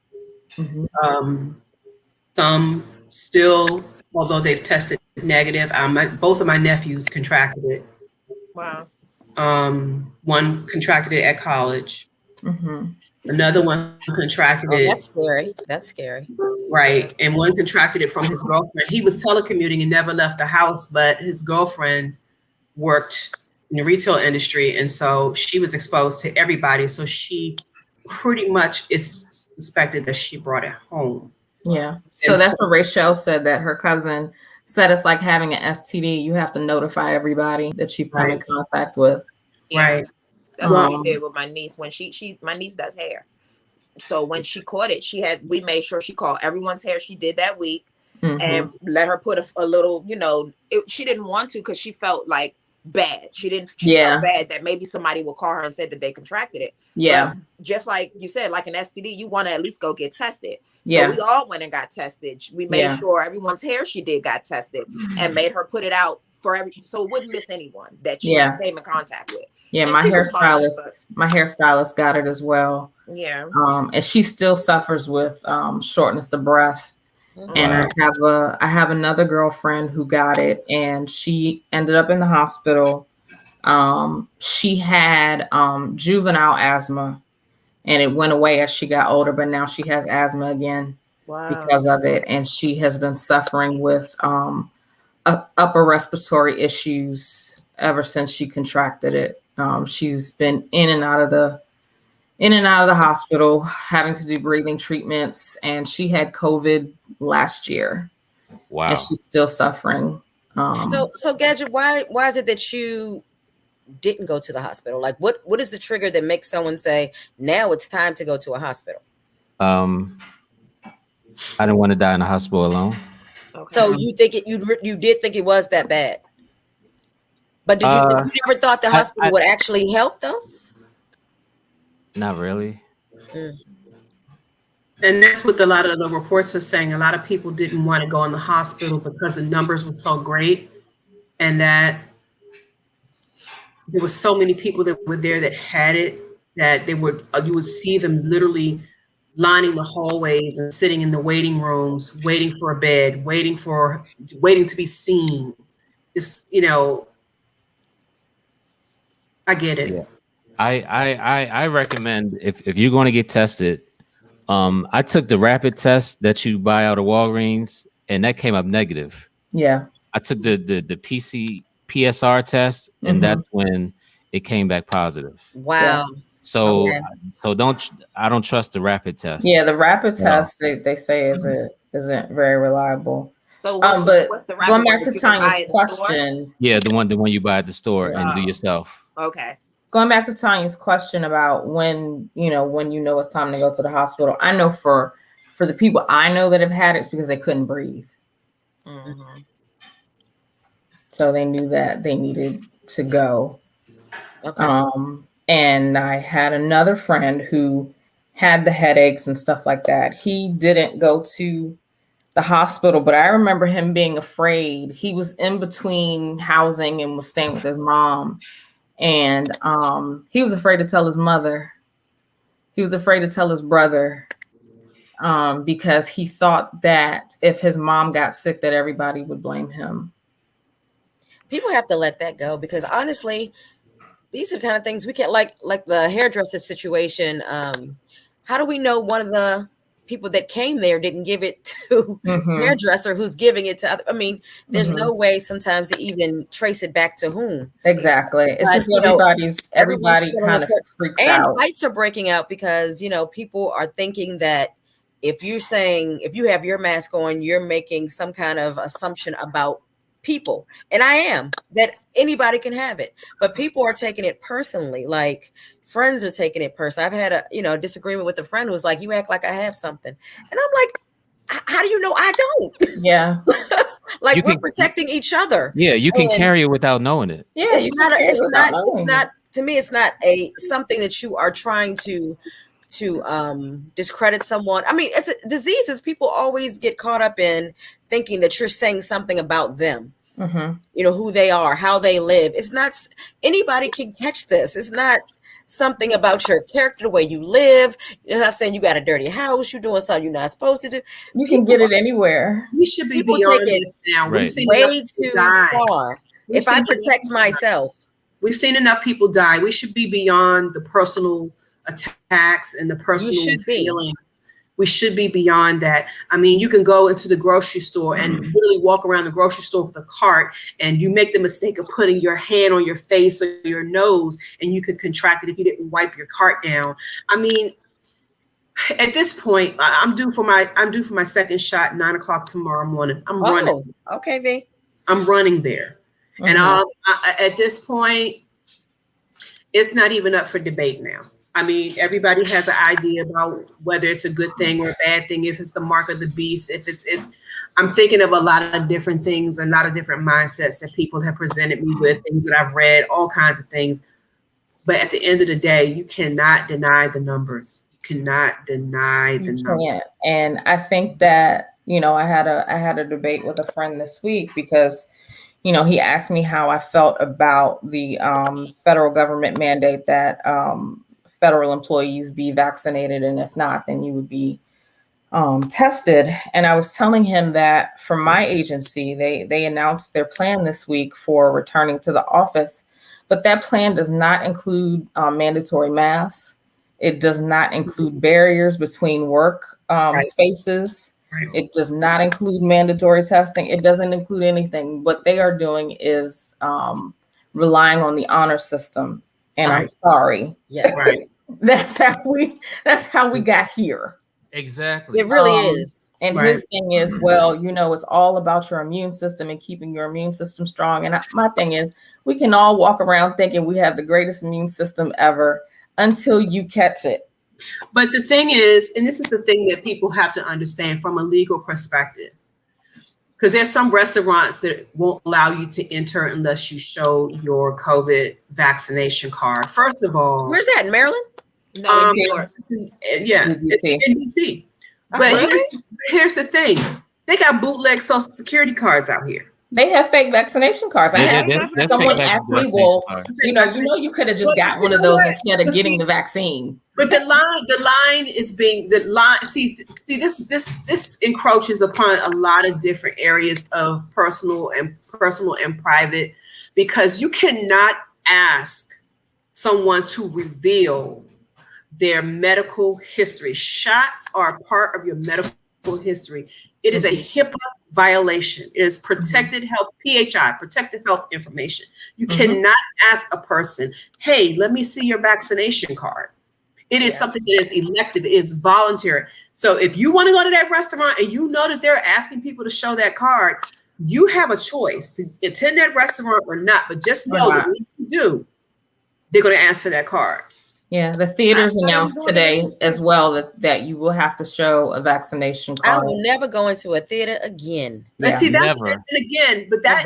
Some still, although they've tested negative. Both of my nephews contracted it. Wow. One contracted it at college. Another one contracted it. That's scary. That's scary. Right. And one contracted it from his girlfriend. He was telecommuting and never left the house, but his girlfriend worked in the retail industry. And so she was exposed to everybody. So she pretty much is suspected that she brought it home. Yeah. So that's what Rachel said, that her cousin said it's like having an STD. You have to notify everybody that you've come in contact with. Right. That's what we did with my niece when my niece does hair. So when she caught it, we made sure she called everyone's hair she did that week and let her put a little, you know, she didn't want to because she felt like bad. She felt bad that maybe somebody will call her and said that they contracted it. Yeah. But just like you said, like an STD, you want to at least go get tested. Yeah. So we all went and got tested. We made sure everyone's hair she did got tested and made her put it out so it wouldn't miss anyone that she came in contact with. Yeah, and my hairstylist got it as well. Yeah. And she still suffers with shortness of breath. And I have another girlfriend who got it, and she ended up in the hospital. She had juvenile asthma, and it went away as she got older, but now she has asthma again because of it. And she has been suffering with upper respiratory issues ever since she contracted it. She's been in and out of the hospital, having to do breathing treatments, and she had COVID last year. Wow. And she's still suffering So Gadget, why is it that you didn't go to the hospital? Like, what is the trigger that makes someone say now it's time to go to a hospital? I didn't want to die in the hospital alone. Okay. So you think you did think it was that bad, but did you never thought the hospital would actually help though? Not really. And that's what a lot of the reports are saying. A lot of people didn't want to go in the hospital because the numbers were so great, and that there were so many people that were there that had it, that you would see them literally lining the hallways and sitting in the waiting rooms, waiting for a bed, waiting to be seen. Just, I get it. Yeah. I recommend if you're going to get tested, I took the rapid test that you buy out of Walgreens, and that came up negative. Yeah. I took the PSR test, and that's when it came back positive. Wow. Yeah. So I don't trust the rapid test. Yeah, the rapid test they say isn't very reliable. So what's the rapid going back to Tanya's question? Yeah, the one you buy at the store and do yourself. Okay. Going back to Tanya's question about when you know it's time to go to the hospital. I know for the people I know that have had it, it's because they couldn't breathe. Mm-hmm. So they knew that they needed to go. Okay. And I had another friend who had the headaches and stuff like that. He didn't go to the hospital, but I remember him being afraid. He was in between housing and was staying with his mom. And he was afraid to tell his mother. He was afraid to tell his brother because he thought that if his mom got sick, that everybody would blame him. People have to let that go, because honestly, these are kind of things we can't, like the hairdresser situation. How do we know one of the people that came there didn't give it to hairdresser who's giving it to other? I mean, there's no way sometimes to even trace it back to whom. Exactly. It's just everybody kind of freaks out. And fights are breaking out because, people are thinking that if you have your mask on, you're making some kind of assumption about people. And I am, that anybody can have it, but people are taking it personally. Like friends are taking it personally. I've had a disagreement with a friend who was like, you act like I have something. And I'm like, how do you know I don't? Yeah. Like we're protecting each other. Yeah, you can carry it without knowing it. Yeah, it's not to me, it's not something that you are trying to discredit someone. I mean, it's a diseases. People always get caught up in thinking that you're saying something about them, who they are, how they live. It's not, anybody can catch this. It's not something about your character, the way you live. You're not saying you got a dirty house, you're doing something you're not supposed to do. You can get it anywhere. We should be beyond this now. Right. We've seen way too far. If I protect myself. We've seen enough people die. We should be beyond the personal attacks and the personal feelings. We should be beyond that. I mean, you can go into the grocery store and literally walk around the grocery store with a cart, and you make the mistake of putting your hand on your face or your nose, and you could contract it if you didn't wipe your cart down. I mean, at this point, I'm due for my second shot 9 o'clock tomorrow morning. I'm running. Okay, V. I'm running there, and at this point, it's not even up for debate now. I mean, everybody has an idea about whether it's a good thing or a bad thing, if it's the mark of the beast, if it's I'm thinking of a lot of different things, a lot of different mindsets that people have presented me with, things that I've read, all kinds of things. But at the end of the day, you cannot deny the numbers. You cannot deny the numbers. And I think that, I had a debate with a friend this week because, he asked me how I felt about the federal government mandate that federal employees be vaccinated, and if not, then you would be tested. And I was telling him that for my agency, they announced their plan this week for returning to the office, but that plan does not include mandatory masks. It does not include barriers between work spaces. Right. It does not include mandatory testing. It doesn't include anything. What they are doing is relying on the honor system. And I'm sorry. Yeah, right. That's how we got here. Exactly. It really is. And his thing is, well, it's all about your immune system and keeping your immune system strong. And my thing is, we can all walk around thinking we have the greatest immune system ever until you catch it. But the thing is, and this is the thing that people have to understand from a legal perspective, because there's some restaurants that won't allow you to enter unless you show your COVID vaccination card. First of all, where's that, in Maryland? No, New York. Yeah, it's in DC. But here's the thing: they got bootleg Social Security cards out here. They have fake vaccination cards. I had someone ask me, "Well, you could have just got one of those instead of getting the vaccine." But the line is being the line. See, this encroaches upon a lot of different areas of personal and private, because you cannot ask someone to reveal their medical history. Shots are a part of your medical history. It is a HIPAA violation. It is protected health, PHI, protected health information. You cannot ask a person, hey, let me see your vaccination card. It is something that is elective, it is voluntary. So if you want to go to that restaurant and you know that they're asking people to show that card, you have a choice to attend that restaurant or not. But just know that when you do, they're going to ask for that card. Yeah, the theaters announced today as well that you will have to show a vaccination card. I will never go into a theater again. Yeah. See, that's and again, but that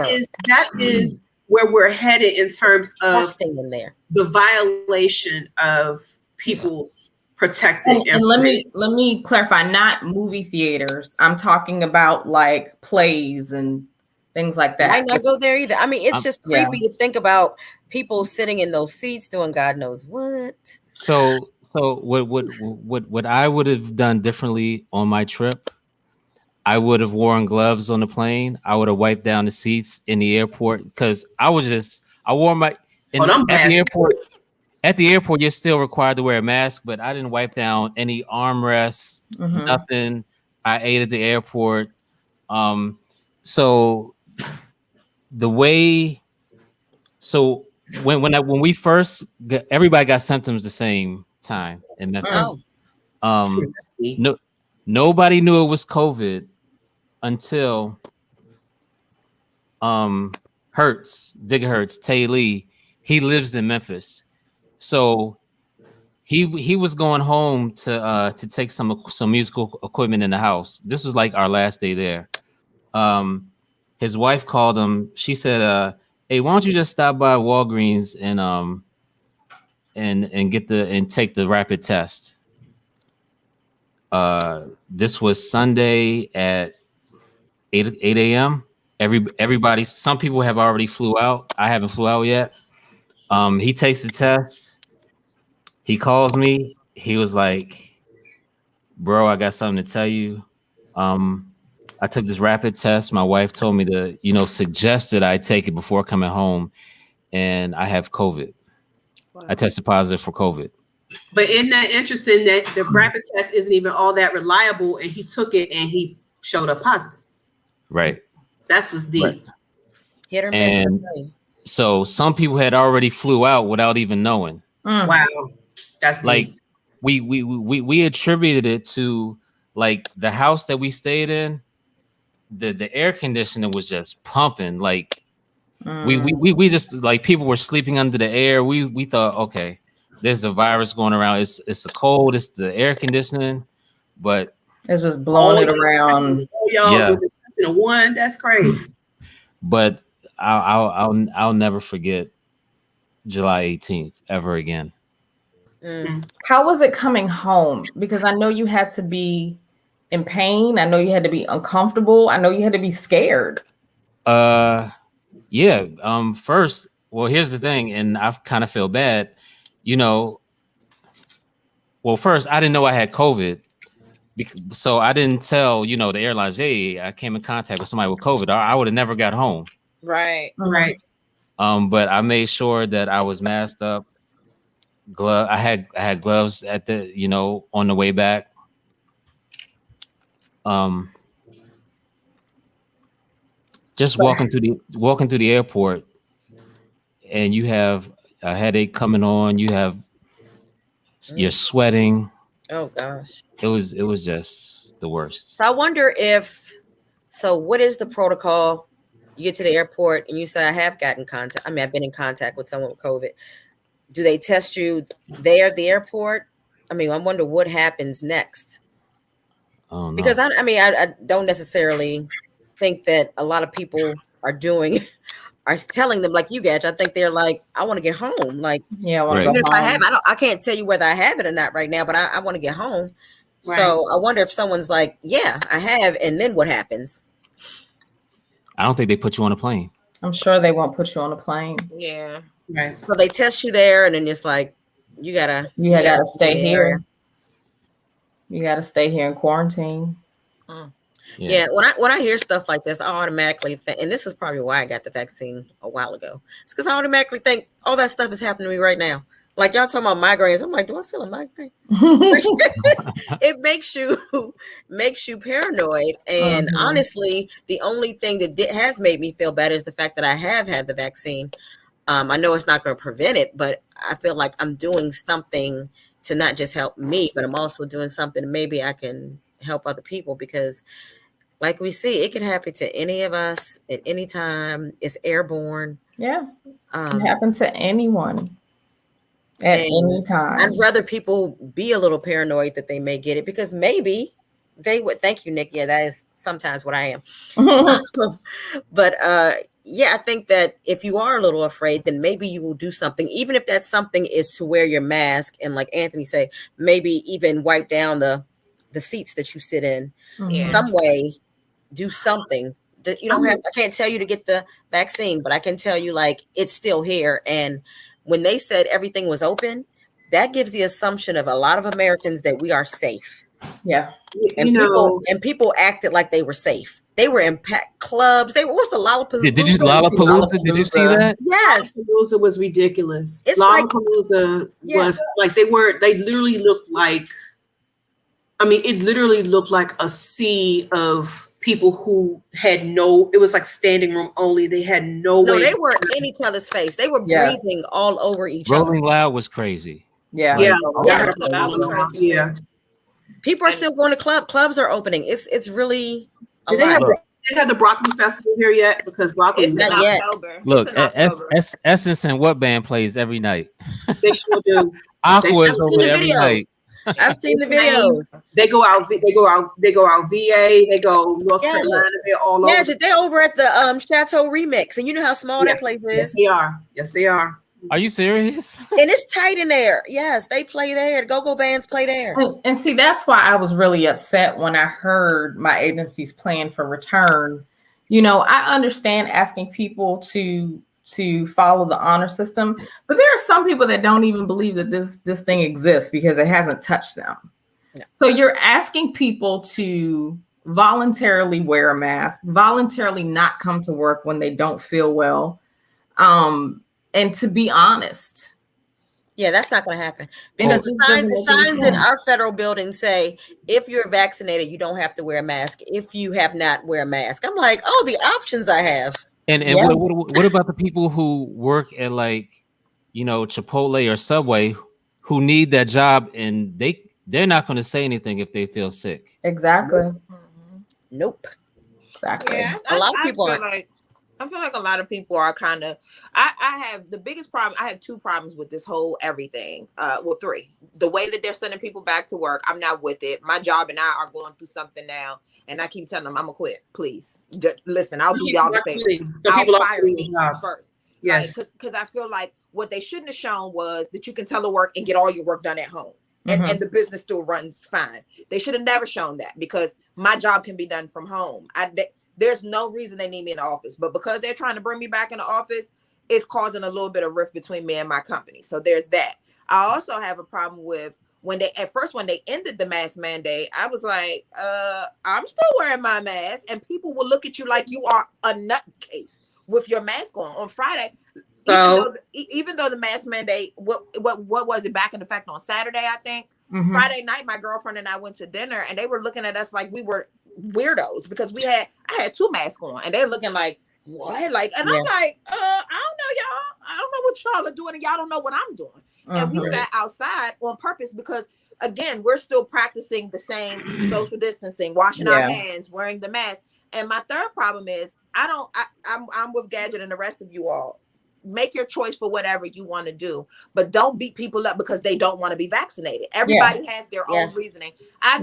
is where we're headed in terms of in there. The violation of people's protected. And let me clarify, not movie theaters. I'm talking about like plays and things like that. I might not go there either. I mean, it's just creepy to think about people sitting in those seats doing God knows what. So what I would have done differently on my trip, I would have worn gloves on the plane. I would have wiped down the seats in the airport, because I wore my at the airport. At the airport, you're still required to wear a mask, but I didn't wipe down any armrests, nothing. I ate at the airport. So when we first everybody got symptoms the same time in Memphis. Nobody knew it was COVID until Digger Hertz, Tay Lee, he lives in Memphis. So he was going home to take some musical equipment in the house. This was like our last day there. His wife called him. She said, "Hey, why don't you just stop by Walgreens and take the rapid test?" This was Sunday at 8 a.m. Everybody, some people have already flew out. I haven't flew out yet. He takes the test. He calls me. He was like, "Bro, I got something to tell you. I took this rapid test. My wife told me to, suggested I take it before coming home, and I have COVID. Wow. I tested positive for COVID." But isn't that interesting that the rapid test isn't even all that reliable, and he took it and he showed up positive? Right. That's what's deep. Right. Hit or miss. And so some people had already flew out without even knowing. Wow. That's like deep. we attributed it to like the house that we stayed in. The air conditioner was just pumping. Like we just like people were sleeping under the air. We thought, okay, there's a virus going around. It's a cold. It's the air conditioning, but it's just blowing it around. Y'all with one. That's crazy. But I'll never forget July 18th ever again. How was it coming home? Because I know you had to be in pain. I know you had to be uncomfortable. I know you had to be scared. Yeah. First, well, here's the thing, and I kind of feel bad. Well, first, I didn't know I had COVID, so I didn't tell the airlines, "Hey, I came in contact with somebody with COVID." I would have never got home. Right. But I made sure that I was masked up. I had gloves at the on the way back. Just walking through the airport, and you have a headache coming on. You're sweating. Oh gosh. It was just the worst. So I wonder if. So what is the protocol? You get to the airport and you say, I have gotten contact. I mean, I've been in contact with someone with COVID. Do they test you there at the airport? I mean, I wonder what happens next. Oh no. Because I don't necessarily think that a lot of people are telling them like you guys. I think they're like, I want to get home. Like, Yeah, I want Right. to even go if I home. have, I can't tell you whether I have it or not right now, but I want to get home. So I wonder if someone's like, yeah, I have, and then what happens? I don't think they put you on a plane. I'm sure they won't put you on a plane. Yeah. Right. So they test you there, and then it's like, you gotta stay be in the here. area. You gotta stay here in quarantine. Yeah, when I hear stuff like this, I automatically think, and this is probably why I got the vaccine a while ago. It's because I automatically think all that stuff is happening to me right now. Like y'all talking about migraines, I'm like, do I feel a migraine? It makes you paranoid. And honestly, the only thing that has made me feel better is the fact that I have had the vaccine. I know it's not going to prevent it, but I feel like I'm doing something to not just help me, but I'm also doing something maybe I can help other people, because like we see, it can happen to any of us at any time. It's airborne. Yeah, it can happen to anyone at any time. I'd rather people be a little paranoid that they may get it, because maybe they would. Thank you, Nick. Yeah, that is sometimes what I am. But yeah, I think that if you are a little afraid, then maybe you will do something, even if that something is to wear your mask and, like Anthony said, maybe even wipe down the seats that you sit in. Some way, do something. You don't have. I can't tell you to get the vaccine, but I can tell you, like, it's still here. And when they said everything was open, that gives the assumption of a lot of Americans that we are safe. Yeah. And people acted like they were safe. They were in packed clubs. What's the Lollapalooza? Did you Lollapalooza? Did you see that? Yes. Lollapalooza was ridiculous. It's Lollapalooza was like they literally looked like, it literally looked like a sea of people who had it was like standing room only. They had no way. No, they were in each other's face. They were breathing all over each other. Rolling Loud was crazy. Yeah. Yeah. People are still going to clubs are opening. It's really a lot. They have the broccoli festival here yet? Because broccoli It's in October. Look, Essence and what band plays every night? They sure do. Aqua is over every night. I've seen the videos. They go out VA, they go North Carolina, they're all over. Yeah, they're over at the Chateau Remix, and you know how small that place is. Yes, they are. Are you serious? And it's tight in there. Yes, they play there. The go-go bands play there. And see, that's why I was really upset when I heard my agency's plan for return. I understand asking people to follow the honor system, but there are some people that don't even believe that this thing exists because it hasn't touched them. No. So you're asking people to voluntarily wear a mask, voluntarily not come to work when they don't feel well. And to be honest, yeah, that's not going to happen, because the signs in our federal buildings say, if you're vaccinated, you don't have to wear a mask. If you have not, wear a mask. I'm like, oh, the options I have. And what about the people who work at Chipotle or Subway who need that job, and they're not going to say anything if they feel sick? Exactly. Nope. Exactly. Yeah, a lot of people I feel like a lot of people are kind of. I have the biggest problem. I have two problems with this whole everything. Well, three. The way that they're sending people back to work, I'm not with it. My job and I are going through something now, and I keep telling them I'm gonna quit. Please, listen. I'll do y'all the favor. I'll fire me first. Yes, because I feel like what they shouldn't have shown was that you can telework and get all your work done at home, and the business still runs fine. They should have never shown that, because my job can be done from home. There's no reason they need me in the office, but because they're trying to bring me back in the office, it's causing a little bit of rift between me and my company. So there's that. I also have a problem with when they ended the mask mandate, I was like, I'm still wearing my mask, and people will look at you like you are a nutcase with your mask on Friday. So even though the mask mandate, what was it, back in effect on Saturday, I think. Friday night, my girlfriend and I went to dinner, and they were looking at us like we were weirdos, because I had two masks on, and they're looking like, what? Like, and I'm like, I don't know, y'all. I don't know what y'all are doing, and y'all don't know what I'm doing. And we sat outside on purpose, because again, we're still practicing the same social distancing, washing our hands, wearing the mask. And my third problem is I'm with Gadget and the rest of you all. Make your choice for whatever you want to do, but don't beat people up because they don't want to be vaccinated. Everybody has their own reasoning. I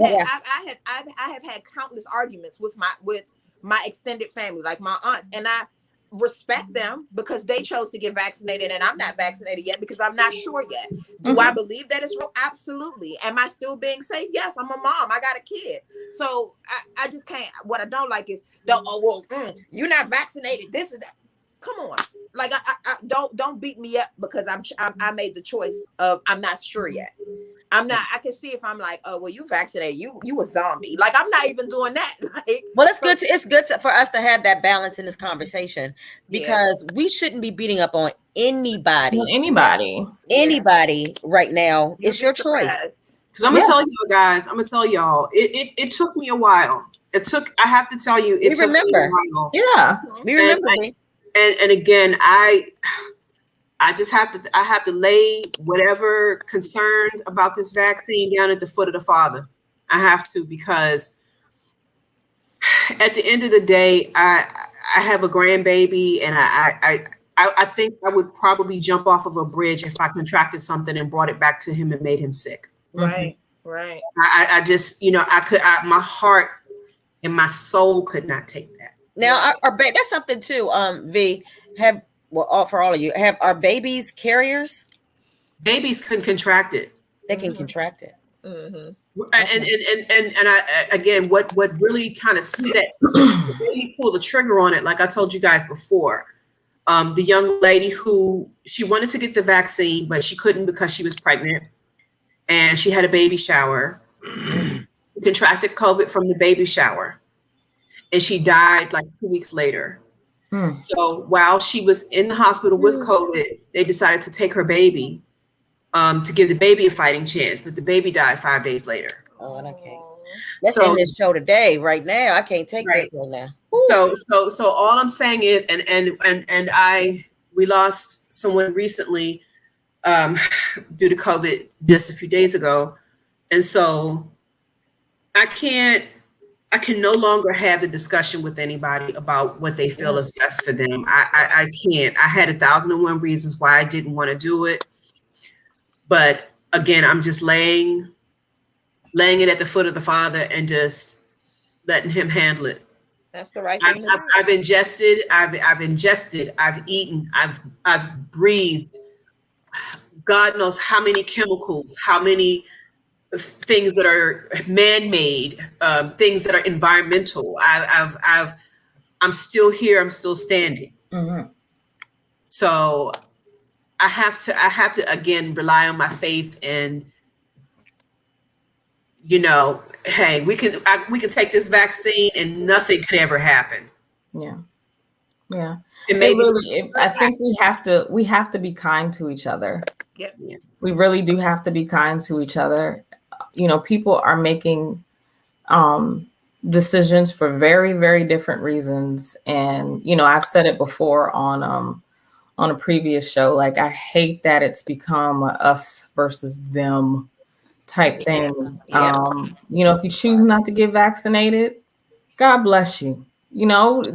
have had countless arguments with my extended family, like my aunts, and I respect them because they chose to get vaccinated and I'm not vaccinated yet because I'm not sure yet. Do I believe that it's real? Absolutely. Am I still being safe? Yes, I'm a mom. I got a kid. So I just can't. What I don't like is you're not vaccinated. This is that. Come on. Like I don't beat me up because I made the choice of I'm not sure yet. I'm not. I can see if I'm like, oh well, you vaccinated, you a zombie. Like I'm not even doing that. Like, well, it's good for us to have that balance in this conversation because we shouldn't be beating up on anybody. Anybody right now. It's your choice. Because I'm gonna tell you guys. I'm gonna tell y'all. It took me a while. I have to tell you. It took me a while. Yeah, we remember. And again, I just have to lay whatever concerns about this vaccine down at the foot of the Father. I have to, because at the end of the day, I have a grandbaby, and I think I would probably jump off of a bridge if I contracted something and brought it back to him and made him sick. Right. I just, my heart and my soul could not take that. Now, that's something too. V, for all of you, have our babies carriers? Babies can contract it. They can contract it. Mm-hmm. And I, again, what really kind of really pulled the trigger on it, like I told you guys before, the young lady who she wanted to get the vaccine, but she couldn't because she was pregnant, and she had a baby shower, contracted COVID from the baby shower. And she died like 2 weeks later. So while she was in the hospital with COVID, they decided to take her baby to give the baby a fighting chance. But the baby died 5 days later. Oh, and I can't. Let's end this show today, right now. I can't take this right now. Woo. So all I'm saying is, we lost someone recently due to COVID just a few days ago, and so I can no longer have the discussion with anybody about what they feel is best for them. I can't. I had 1,001 reasons why I didn't want to do it. But again, I'm just laying it at the foot of the Father and just letting him handle it. That's the right thing. I've ingested, I've eaten, I've breathed. God knows how many chemicals, how many things that are man-made, things that are environmental. I'm still here. I'm still standing. Mm-hmm. So I have to again rely on my faith, and hey, we can take this vaccine and nothing could ever happen. Yeah. I think we have to be kind to each other. Yep. Yeah. We really do have to be kind to each other. People are making decisions for very, very different reasons. And, I've said it before on a previous show, like, I hate that it's become a us versus them type thing. Yeah. If you choose not to get vaccinated, God bless you.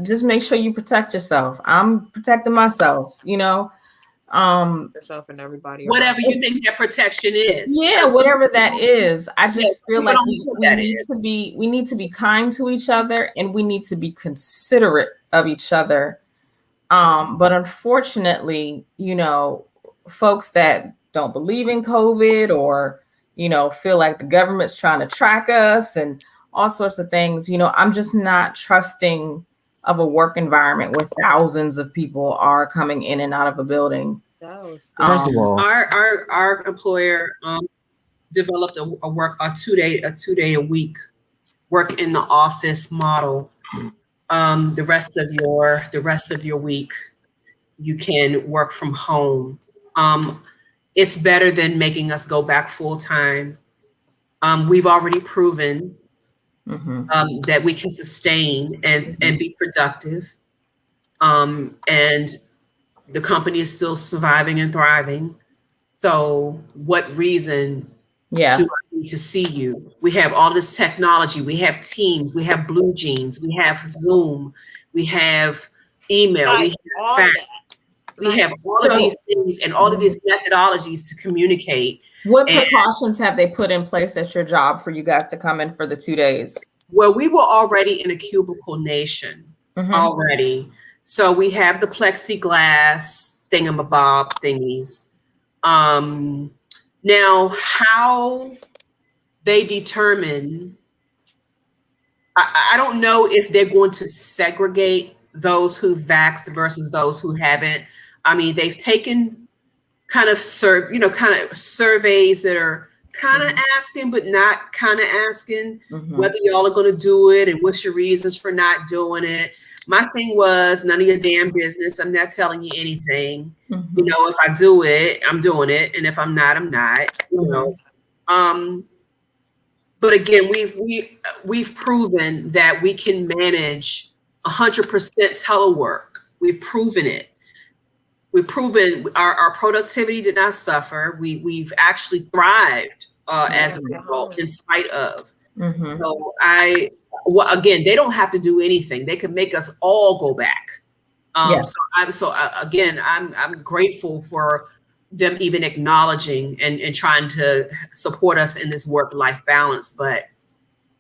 Just make sure you protect yourself. I'm protecting myself, yourself and everybody else. Whatever you think that protection is. Yeah, whatever that is. I just feel like we need to be kind to each other, and we need to be considerate of each other. But unfortunately, folks that don't believe in COVID, or feel like the government's trying to track us and all sorts of things, I'm just not trusting of a work environment where thousands of people are coming in and out of a building. First of all, our employer developed a 2 day a week work in the office model. The rest of your week you can work from home. It's better than making us go back full time. We've already proven that we can sustain and be productive. And the company is still surviving and thriving. So what reason do I to see you. We have all this technology. We have Teams. We have Blue Jeans. We have Zoom. We have email. Like, we have all fax. that. We have all of these things and all of these methodologies to communicate. What precautions have they put in place at your job for you guys to come in for the 2 days? Well, we were already in a cubicle nation already. So we have the plexiglass thingamabob thingies. Now, how they determine, I don't know if they're going to segregate those who vaxxed versus those who haven't. I mean, they've taken kind of surveys that are kind of asking, but not kind of asking whether y'all are going to do it and what's your reasons for not doing it. My thing was none of your damn business. I'm not telling you anything. You know, if I do it, I'm doing it, and if I'm not, I'm not. You know, but again, we've proven that we can manage 100% telework. We've proven it. We've proven our productivity did not suffer. We've actually thrived as a result, in spite of. So again, they don't have to do anything. They could make us all go back. Again, I'm grateful for them even acknowledging and trying to support us in this work-life balance, but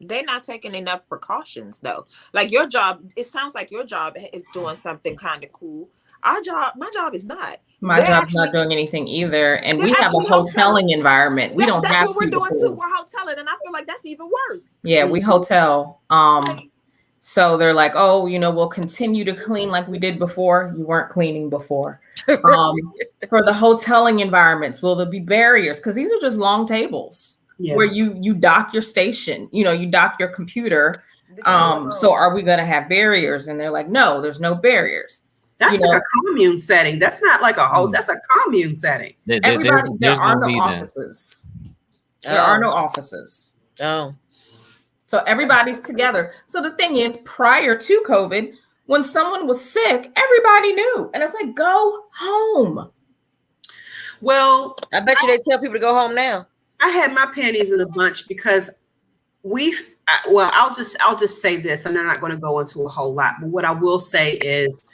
they're not taking enough precautions though. Like your job, it sounds like your job is doing something kind of cool. My job is not. My job's not doing anything either. And we have a hoteling environment. We don't have. That's what we're doing too. We're hoteling, and I feel like that's even worse. Yeah, we hotel. So they're like, oh, you know, we'll continue to clean like we did before. You weren't cleaning before. For the hoteling environments, will there be barriers? Because these are just long tables where you dock your station. You know, you dock your computer. So are we going to have barriers? And they're like, no, there's no barriers. That's like a commune setting. That's not like a hotel. That's a commune setting. There are no offices. There are no offices. Oh. So everybody's together. So the thing is, prior to COVID, when someone was sick, everybody knew. And it's like, go home. Well, I bet you they tell people to go home now. I had my panties in a bunch because I'll just say this, and I'm not going to go into a whole lot. But what I will say is,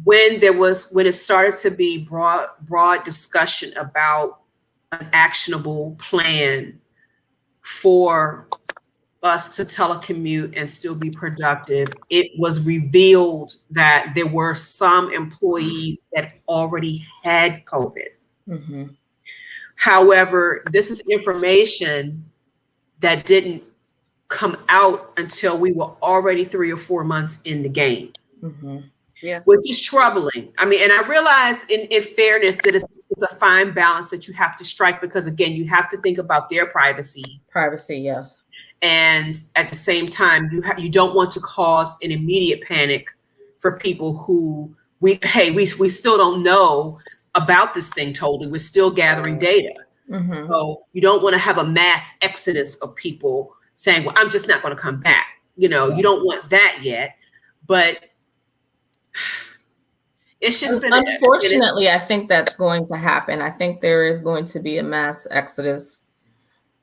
when it started to be broad discussion about an actionable plan for us to telecommute and still be productive, it was revealed that there were some employees that already had COVID. However, this is information that didn't come out until we were already 3 or 4 months in the game. Yeah. Which is troubling. I mean, and I realize in fairness that it's a fine balance that you have to strike, because again, you have to think about their privacy. Privacy, yes. And at the same time, you don't want to cause an immediate panic for people who we still don't know about this thing totally. We're still gathering data. So you don't want to have a mass exodus of people saying, well, I'm just not going to come back. You know, you don't want that yet, but it's just been, unfortunately, I think that's going to happen. I think there is going to be a mass exodus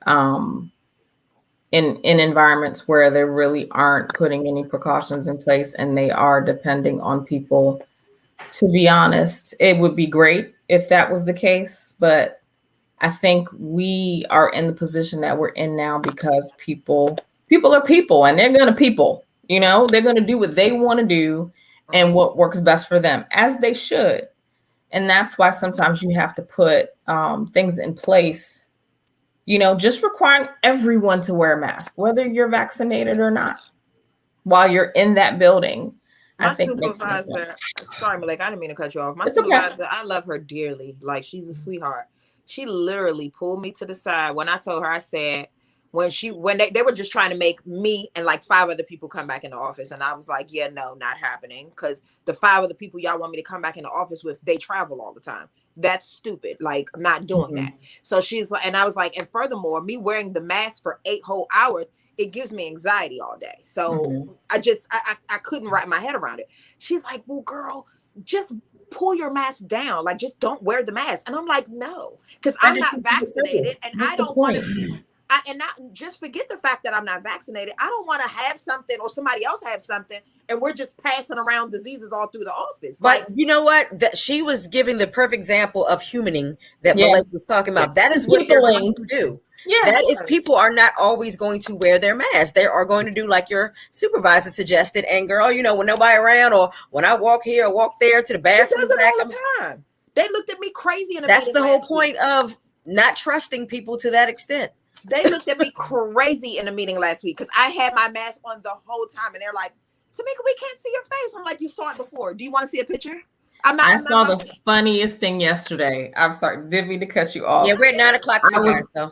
in environments where they really aren't putting any precautions in place and they are depending on people. To be honest, it would be great if that was the case, but I think we are in the position that we're in now because people are people, and they're going to you know, they're going to do what they want to do and what works best for them, as they should. And that's why sometimes you have to put things in place, you know, just requiring everyone to wear a mask, whether you're vaccinated or not, while you're in that building. My supervisor, sorry, Malek, I didn't mean to cut you off. My supervisor, I love her dearly. Like, she's a sweetheart. She literally pulled me to the side when I told her, I said, when they were just trying to make me and like 5 other people come back in the office. And I was like, yeah, no, not happening. Because the 5 other people y'all want me to come back in the office with, they travel all the time. That's stupid. Like, I'm not doing that. So she's like, and I was like, and furthermore, me wearing the mask for 8 whole hours, it gives me anxiety all day. So I couldn't wrap my head around it. She's like, well, girl, just pull your mask down. Like, just don't wear the mask. And I'm like, no, because I'm not vaccinated and I don't want to. and not just forget the fact that I'm not vaccinated. I don't want to have something or somebody else have something, and we're just passing around diseases all through the office. But you know what? That she was giving the perfect example of humaning that Malay was talking about. That is what they're going to do. Yeah, that is, people are not always going to wear their mask. They are going to do like your supervisor suggested. And girl, you know, when nobody around, or when I walk here or walk there to the bathroom, does it all the time. They looked at me crazy. That's the whole point of not trusting people to that extent. They looked at me crazy in a meeting last week because I had my mask on the whole time, and they're like, "Tamika, we can't see your face." I'm like, "You saw it before. Do you want to see a picture?" I saw the funniest thing yesterday. I'm sorry, didn't mean to cut you off. Yeah, we're at 9 o'clock.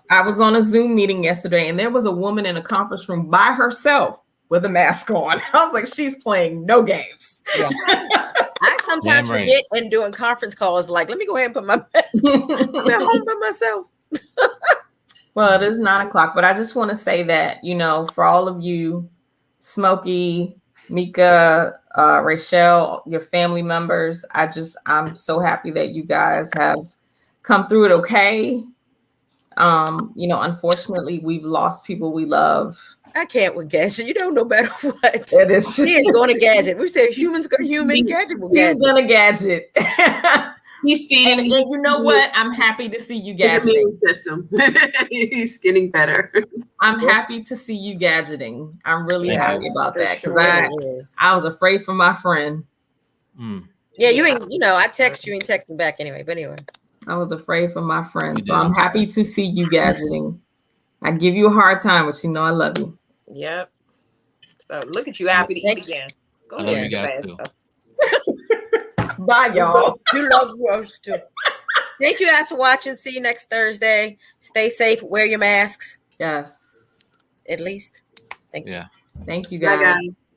I was on a Zoom meeting yesterday, and there was a woman in a conference room by herself with a mask on. I was like, she's playing no games. Yeah. I sometimes forget in doing conference calls, like, let me go ahead and put my mask on. I'm at home by myself. Well, it is 9 o'clock, but I just want to say that, you know, for all of you, Smokey, Mika, Rachel, your family members, I'm so happy that you guys have come through it okay. You know, unfortunately, we've lost people we love. I can't with Gadget. You don't know better what. It is. He is going to Gadget. We said humans go human, Gadget will Gadget. He's going to Gadget. He's feeding. And you know what? I'm happy to see you gadgeting. His immune system. He's getting better. I'm happy to see you gadgeting. I'm really happy about that because I was afraid for my friend. Yeah, you ain't. You know, I text you and text me back anyway. But anyway, I was afraid for my friend, so I'm happy to see you gadgeting. I give you a hard time, but you know I love you. Yep. So look at you, happy to eat again. Go ahead. Bye, y'all. You love us too. Thank you guys for watching. See you next Thursday. Stay safe. Wear your masks. Yes. At least. Thank you. Thank you, guys. Bye, guys.